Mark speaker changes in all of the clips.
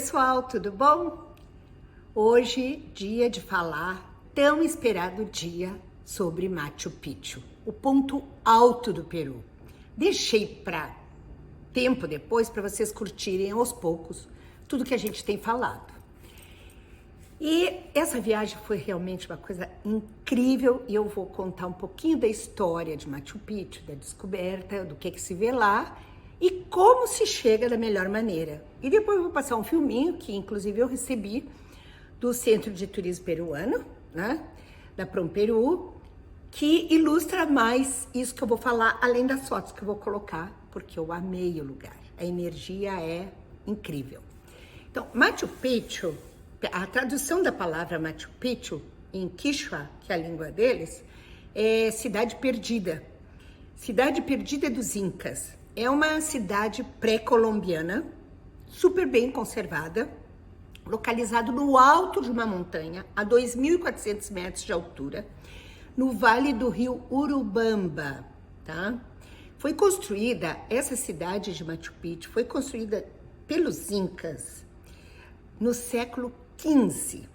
Speaker 1: pessoal, tudo bom? Hoje, dia de falar, tão esperado dia sobre Machu Picchu, o ponto alto do Peru. Deixei para tempo depois para vocês curtirem aos poucos tudo que a gente tem falado. E essa viagem foi realmente uma coisa incrível e eu vou contar um pouquinho da história de Machu Picchu, da descoberta, do que se vê lá e como se chega da melhor maneira. E depois eu vou passar um filminho que inclusive eu recebi do Centro de Turismo Peruano, né, da PromPeru, que ilustra mais isso que eu vou falar, além das fotos que eu vou colocar, porque eu amei o lugar. A energia é incrível. Então, Machu Picchu, a tradução da palavra Machu Picchu em Quichua, que é a língua deles, é cidade perdida. Cidade perdida dos Incas. É uma cidade pré-colombiana, super bem conservada, localizado no alto de uma montanha, a 2.400 metros de altura, no vale do rio Urubamba, tá? Foi construída, essa cidade de Machu Picchu foi construída pelos Incas no século XV,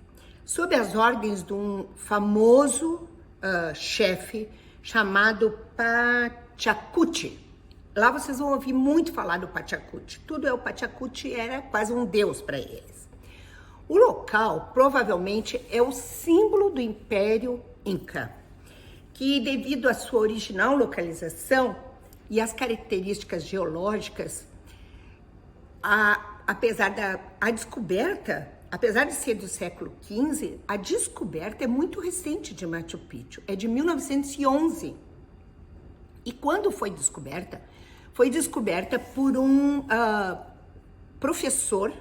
Speaker 1: sob as ordens de um famoso chefe chamado Pachacuti. Lá vocês vão ouvir muito falar do Pachacuti. O Pachacuti era quase um deus para eles. O local provavelmente é o símbolo do Império Inca, que devido à sua original localização e às características geológicas, apesar de ser do século XV, a descoberta é muito recente de Machu Picchu, é de 1911. E quando foi descoberta por um professor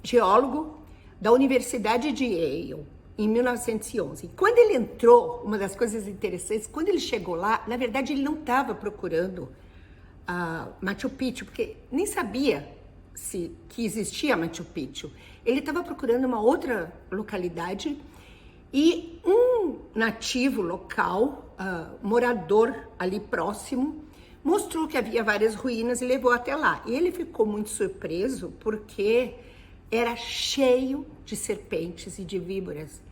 Speaker 1: geólogo da Universidade de Yale, em 1911. Quando ele entrou, uma das coisas interessantes, quando ele chegou lá, na verdade ele não estava procurando Machu Picchu, porque nem sabia que existia Machu Picchu. Ele estava procurando uma outra localidade e um nativo local, morador ali próximo, mostrou que havia várias ruínas e levou até lá. E ele ficou muito surpreso porque era cheio de serpentes e de víboras.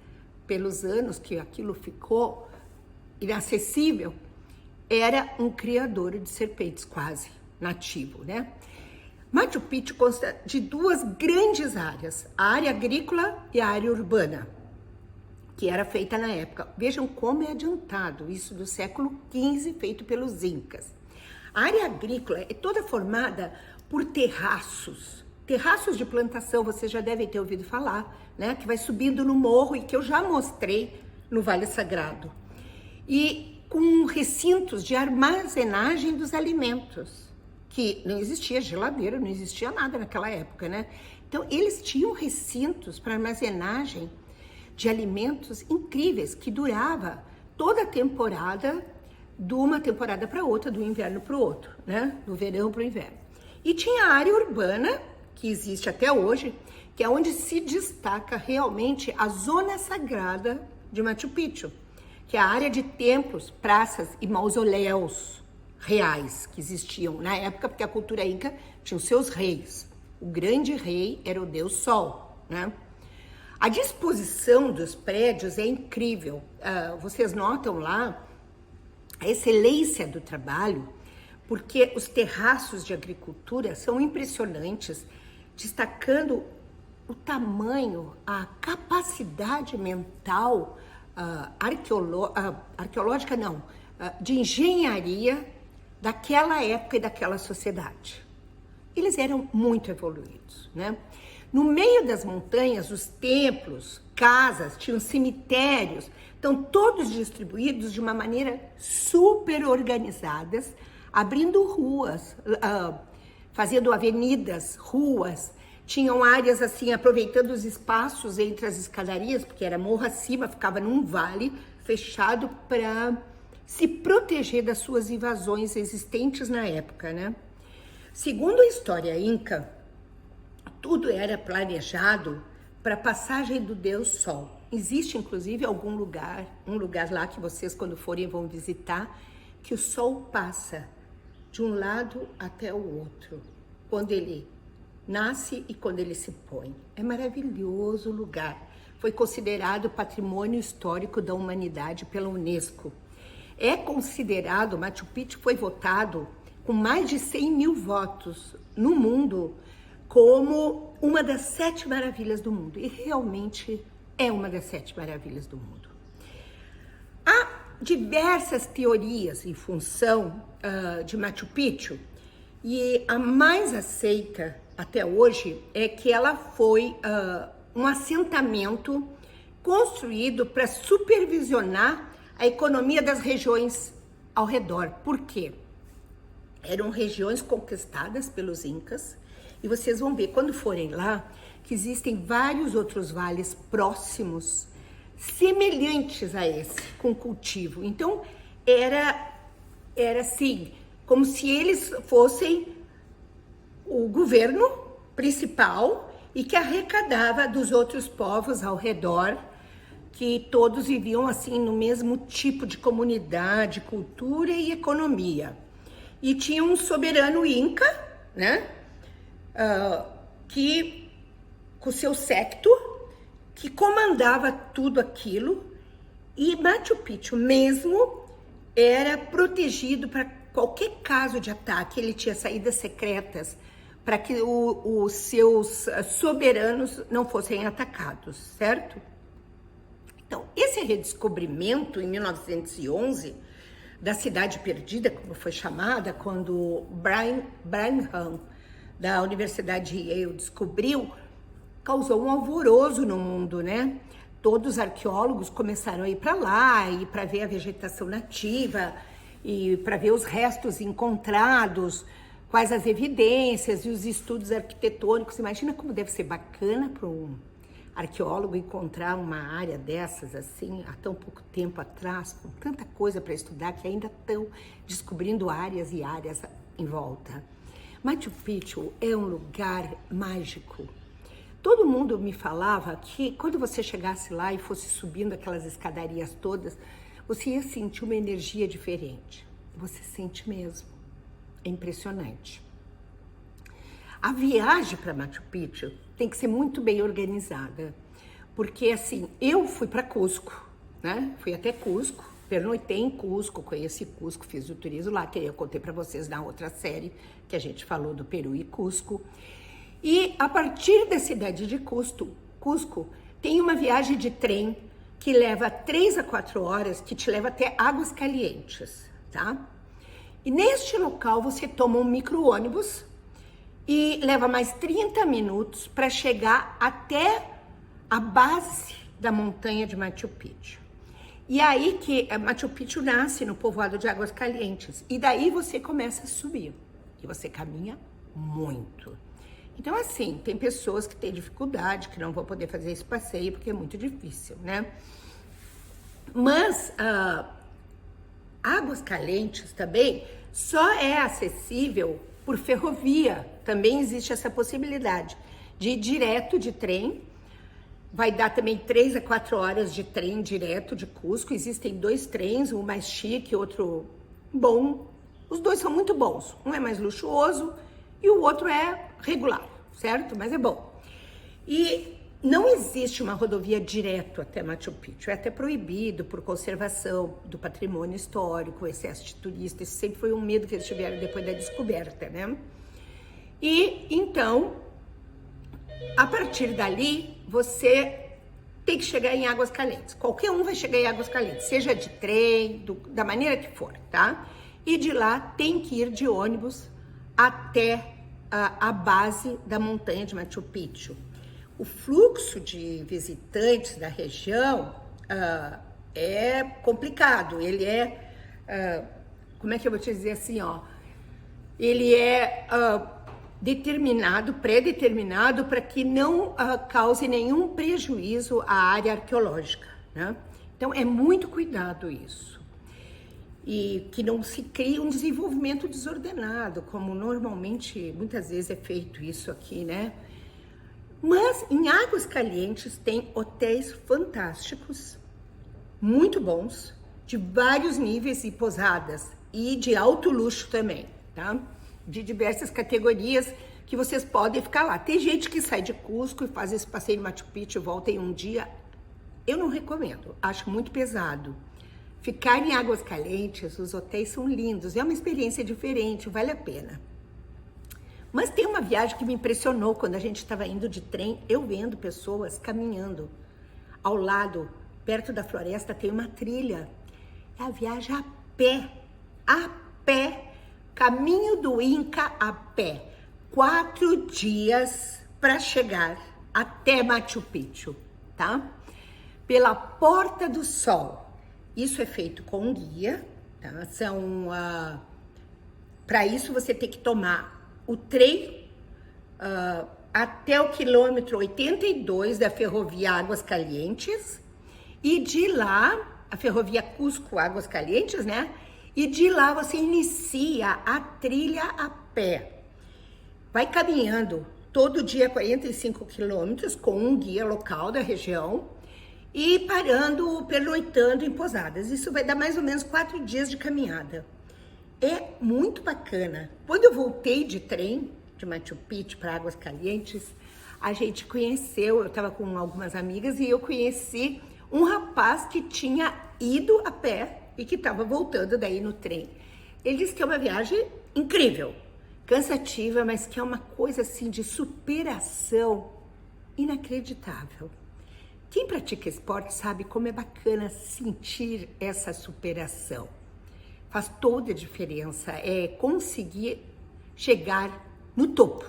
Speaker 1: Pelos anos que aquilo ficou inacessível, era um criador de serpentes quase nativo, né? Machu Picchu consta de duas grandes áreas, a área agrícola e a área urbana, que era feita na época. Vejam como é adiantado isso do século XV, feito pelos Incas. A área agrícola é toda formada por terraços de plantação, vocês já devem ter ouvido falar, né? Que vai subindo no morro e que eu já mostrei no Vale Sagrado. E com recintos de armazenagem dos alimentos, que não existia geladeira, não existia nada naquela época, né? Então, eles tinham recintos para armazenagem de alimentos incríveis, que durava toda a temporada, de uma temporada para outra, do inverno para o outro, né? Do verão para o inverno. E tinha a área urbana, que existe até hoje, que é onde se destaca realmente a zona sagrada de Machu Picchu, que é a área de templos, praças e mausoléus reais que existiam na época, porque a cultura inca tinha os seus reis. O grande rei era o deus Sol, né? A disposição dos prédios é incrível. Vocês notam lá a excelência do trabalho, porque os terraços de agricultura são impressionantes, destacando o tamanho, a capacidade mental, arqueológica não, de engenharia daquela época e daquela sociedade. Eles eram muito evoluídos, né? No meio das montanhas, os templos, casas, tinham cemitérios, estão todos distribuídos de uma maneira super organizadas, abrindo ruas, fazendo avenidas, ruas. Tinham áreas assim, aproveitando os espaços entre as escadarias, porque era morro acima, ficava num vale fechado para se proteger das suas invasões existentes na época, né? Segundo a história inca, tudo era planejado para a passagem do Deus Sol. Existe, inclusive, um lugar lá que vocês, quando forem, vão visitar, que o Sol passa de um lado até o outro. Quando ele nasce e quando ele se põe. É maravilhoso o lugar. Foi considerado Patrimônio Histórico da Humanidade pela Unesco. É considerado, Machu Picchu foi votado com mais de 100 mil votos no mundo como uma das 7 maravilhas do mundo. E realmente é uma das 7 maravilhas do mundo. Há diversas teorias em função de Machu Picchu e a mais aceita até hoje é que ela foi um assentamento construído para supervisionar a economia das regiões ao redor. Por quê? Eram regiões conquistadas pelos incas e vocês vão ver quando forem lá que existem vários outros vales próximos semelhantes a esse, com cultivo. Então, era assim, como se eles fossem o governo principal e que arrecadava dos outros povos ao redor, que todos viviam assim no mesmo tipo de comunidade, cultura e economia. E tinha um soberano inca, né, que com seu séquito, que comandava tudo aquilo, e Machu Picchu mesmo era protegido para qualquer caso de ataque. Ele tinha saídas secretas para que os seus soberanos não fossem atacados, certo? Então, esse redescobrimento em 1911 da Cidade Perdida, como foi chamada, quando Brigham da Universidade de Yale descobriu, causou um alvoroço no mundo, né? Todos os arqueólogos começaram a ir para lá e para ver a vegetação nativa e para ver os restos encontrados, quais as evidências e os estudos arquitetônicos. Imagina como deve ser bacana para um arqueólogo encontrar uma área dessas assim há tão pouco tempo atrás, com tanta coisa para estudar que ainda estão descobrindo áreas e áreas em volta. Machu Picchu é um lugar mágico. Todo mundo me falava que quando você chegasse lá e fosse subindo aquelas escadarias todas, você ia sentir uma energia diferente. Você sente mesmo. É impressionante. A viagem para Machu Picchu tem que ser muito bem organizada, porque assim, eu fui para Cusco, né? Fui até Cusco, pernoitei em Cusco, conheci Cusco, fiz o turismo lá, que eu contei para vocês na outra série que a gente falou do Peru e Cusco. E a partir da cidade de Cusco, tem uma viagem de trem que leva 3 a 4 horas, que te leva até Águas Calientes, tá? E neste local você toma um micro-ônibus e leva mais 30 minutos para chegar até a base da montanha de Machu Picchu. E aí que Machu Picchu nasce no povoado de Águas Calientes. E daí você começa a subir. E você caminha muito. Então, assim, tem pessoas que têm dificuldade, que não vão poder fazer esse passeio, porque é muito difícil, né? Mas Águas Calientes também só é acessível por ferrovia. Também existe essa possibilidade de ir direto de trem. Vai dar também 3 a 4 horas de trem direto de Cusco. Existem 2 trens, um mais chique, outro bom. Os 2 são muito bons. Um é mais luxuoso e o outro é regular, certo? Mas é bom. E não existe uma rodovia direto até Machu Picchu. É até proibido por conservação do patrimônio histórico, excesso de turistas. Isso sempre foi um medo que eles tiveram depois da descoberta, né? E então, a partir dali, você tem que chegar em Águas Calientes. Qualquer um vai chegar em Águas Calientes, seja de trem, da maneira que for, tá? E de lá tem que ir de ônibus até a base da montanha de Machu Picchu. O fluxo de visitantes da região é complicado. Ele é, como é que eu vou te dizer assim, ó? Ele é pré-determinado para que não cause nenhum prejuízo à área arqueológica, né? Então é muito cuidado isso. E que não se crie um desenvolvimento desordenado, como normalmente, muitas vezes é feito isso aqui, né? Mas em Águas Calientes tem hotéis fantásticos, muito bons, de vários níveis e pousadas, e de alto luxo também, tá? De diversas categorias, que vocês podem ficar lá. Tem gente que sai de Cusco e faz esse passeio no Machu Picchu e volta em um dia. Eu não recomendo, acho muito pesado. Ficar em Águas Calientes, os hotéis são lindos, é uma experiência diferente, vale a pena. Mas tem uma viagem que me impressionou quando a gente estava indo de trem, eu vendo pessoas caminhando. Ao lado, perto da floresta, tem uma trilha. É a viagem a pé, caminho do Inca a pé. 4 dias para chegar até Machu Picchu, tá? Pela Porta do Sol. Isso é feito com um guia, tá? Para isso você tem que tomar o trem até o quilômetro 82 da ferrovia Águas Calientes e de lá, a ferrovia Cusco Águas Calientes, né? E de lá você inicia a trilha a pé. Vai caminhando todo dia 45 quilômetros com um guia local da região e pernoitando em pousadas. Isso vai dar mais ou menos 4 dias de caminhada. É muito bacana. Quando eu voltei de trem, de Machu Picchu para Águas Calientes, a gente conheceu, eu estava com algumas amigas e eu conheci um rapaz que tinha ido a pé e que estava voltando daí no trem. Ele disse que é uma viagem incrível, cansativa, mas que é uma coisa assim de superação inacreditável. Quem pratica esporte sabe como é bacana sentir essa superação. Faz toda a diferença, é conseguir chegar no topo.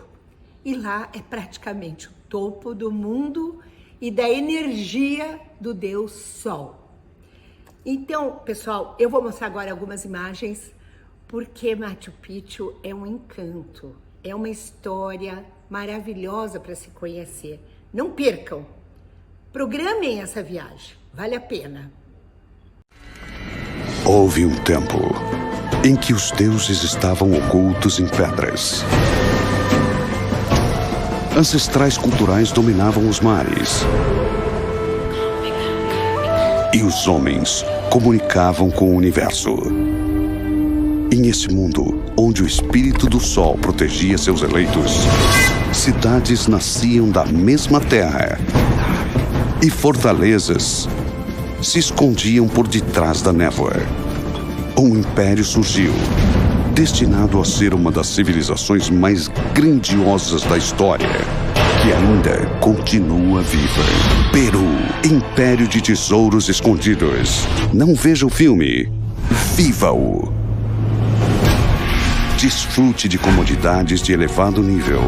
Speaker 1: E lá é praticamente o topo do mundo e da energia do Deus Sol. Então, pessoal, eu vou mostrar agora algumas imagens, porque Machu Picchu é um encanto, é uma história maravilhosa para se conhecer. Não percam, programem essa viagem, vale a pena.
Speaker 2: Houve um tempo em que os deuses estavam ocultos em pedras. Ancestrais culturais dominavam os mares. E os homens comunicavam com o universo. Em esse mundo, onde o espírito do sol protegia seus eleitos, cidades nasciam da mesma terra e fortalezas se escondiam por detrás da névoa. Um império surgiu, destinado a ser uma das civilizações mais grandiosas da história, que ainda continua viva. Peru, Império de Tesouros Escondidos. Não veja o filme, viva-o! Desfrute de comodidades de elevado nível.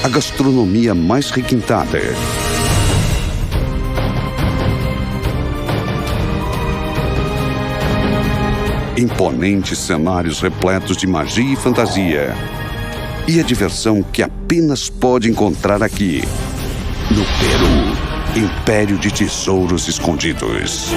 Speaker 2: A gastronomia mais requintada. Imponentes cenários repletos de magia e fantasia. E a diversão que apenas pode encontrar aqui, no Peru, Império de Tesouros Escondidos.